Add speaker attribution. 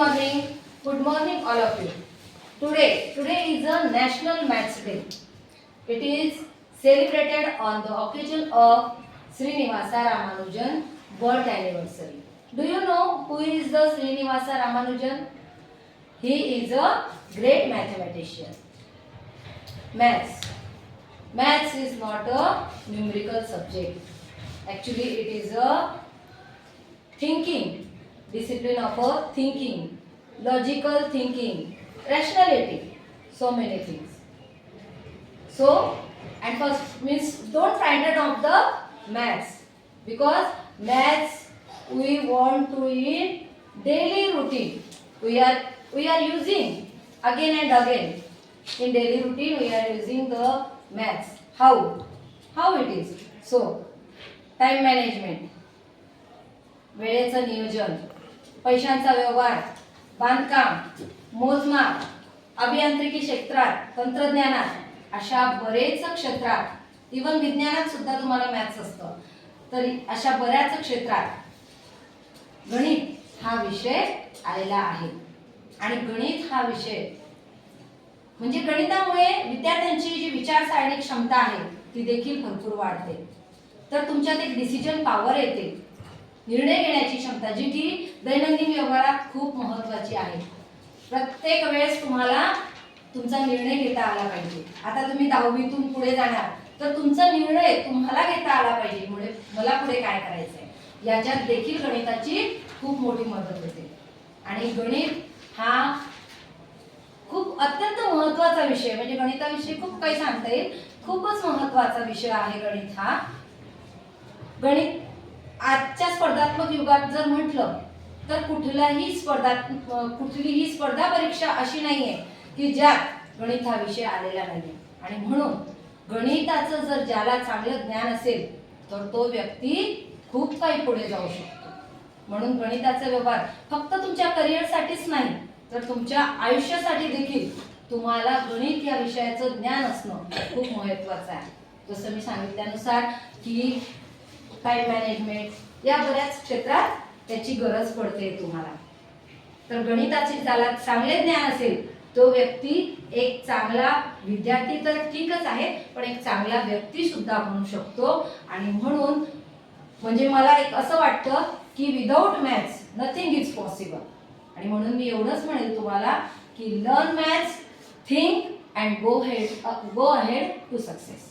Speaker 1: morning. Good morning, all of you. Today is a National Maths Day. It is celebrated on the occasion of Srinivasa Ramanujan birth anniversary. Do you know who is the Srinivasa Ramanujan? He is a great mathematician. Maths is not a numerical subject. Actually, it is a thinking, discipline of a thinking, logical thinking, rationality, so many things. So, and first means don't frighten of the maths, because maths we want to in daily routine. We are using again and again. In daily routine we are using the maths. How it is? So, time management, वेळेचं नियोजन, पैशांचा व्यवहार, बांधकाम, मोजमाप, अभियांत्रिकी क्षेत्रात, तंत्रज्ञानात, अशा बरेच क्षेत्रात, इवन विज्ञानात सुद्धा तुम्हाला मॅथ्स असतं. तर अशा बऱ्याच क्षेत्रात गणित हा विषय आलेला आहे. आणि गणित हा विषय म्हणजे गणितामुळे विद्यार्थ्यांची जी विचारसारणी क्षमता आहे ती देखील भरपूर वाढते. तर तुमच्यात एक डिसिजन पॉवर येते, निर्णय घेण्याची क्षमता, जी की दैनंदिन व्यवहारात खूप महत्त्वाची आहे. प्रत्येक वेळेस तुम्हाला तुमचा निर्णय घेता आला पाहिजे. आता तुम्ही 10वीतून पुढे जाणार तर तुमचा निर्णय तुम्हाला घेता आला पाहिजे. मला पुढे काय करायचंय याच्यात देखील गणिताची खूप मोठी मदत होते. आणि गणित हा खूप अत्यंत महत्त्वाचा विषय, म्हणजे गणिताविषयी खूप काही सांगता येईल. खूपच महत्त्वाचा विषय आहे गणित हा. गणित आजच्या स्पर्धात्मक युगात जर म्हटलं तर कुठलीही स्पर्धा परीक्षा अशी नाहीये की ज्यात गणित हा विषय आलेला नाही. आणि म्हणून गणिताचं जर ज्याला चांगलं ज्ञान असेल तर तो व्यक्ती खूप काही पुढे जाऊ शकतो. म्हणून गणिताचा व्यवहार फक्त तुमच्या करिअरसाठीच नाही तर तुमच्या आयुष्यासाठी देखील तुम्हाला गणित या विषयाचं ज्ञान असणं खूप महत्त्वाचं आहे. जसं मी सांगितल्यानुसार की टाइम मॅनेजमेंट या बऱ्याच क्षेत्रात त्याची गरज पडते तुम्हाला. तर गणिताचे ज्याला चांगले ज्ञान असेल तो व्यक्ती एक चांगला विद्यार्थी तर ठीकच आहे, पण एक चांगला व्यक्ती सुद्धा बनू शकतो. आणि म्हणून म्हणजे मला एक असं वाटतं की without maths nothing is possible. आणि म्हणून मी एवढंच म्हणेल तुम्हाला की learn maths, think and go ahead to success.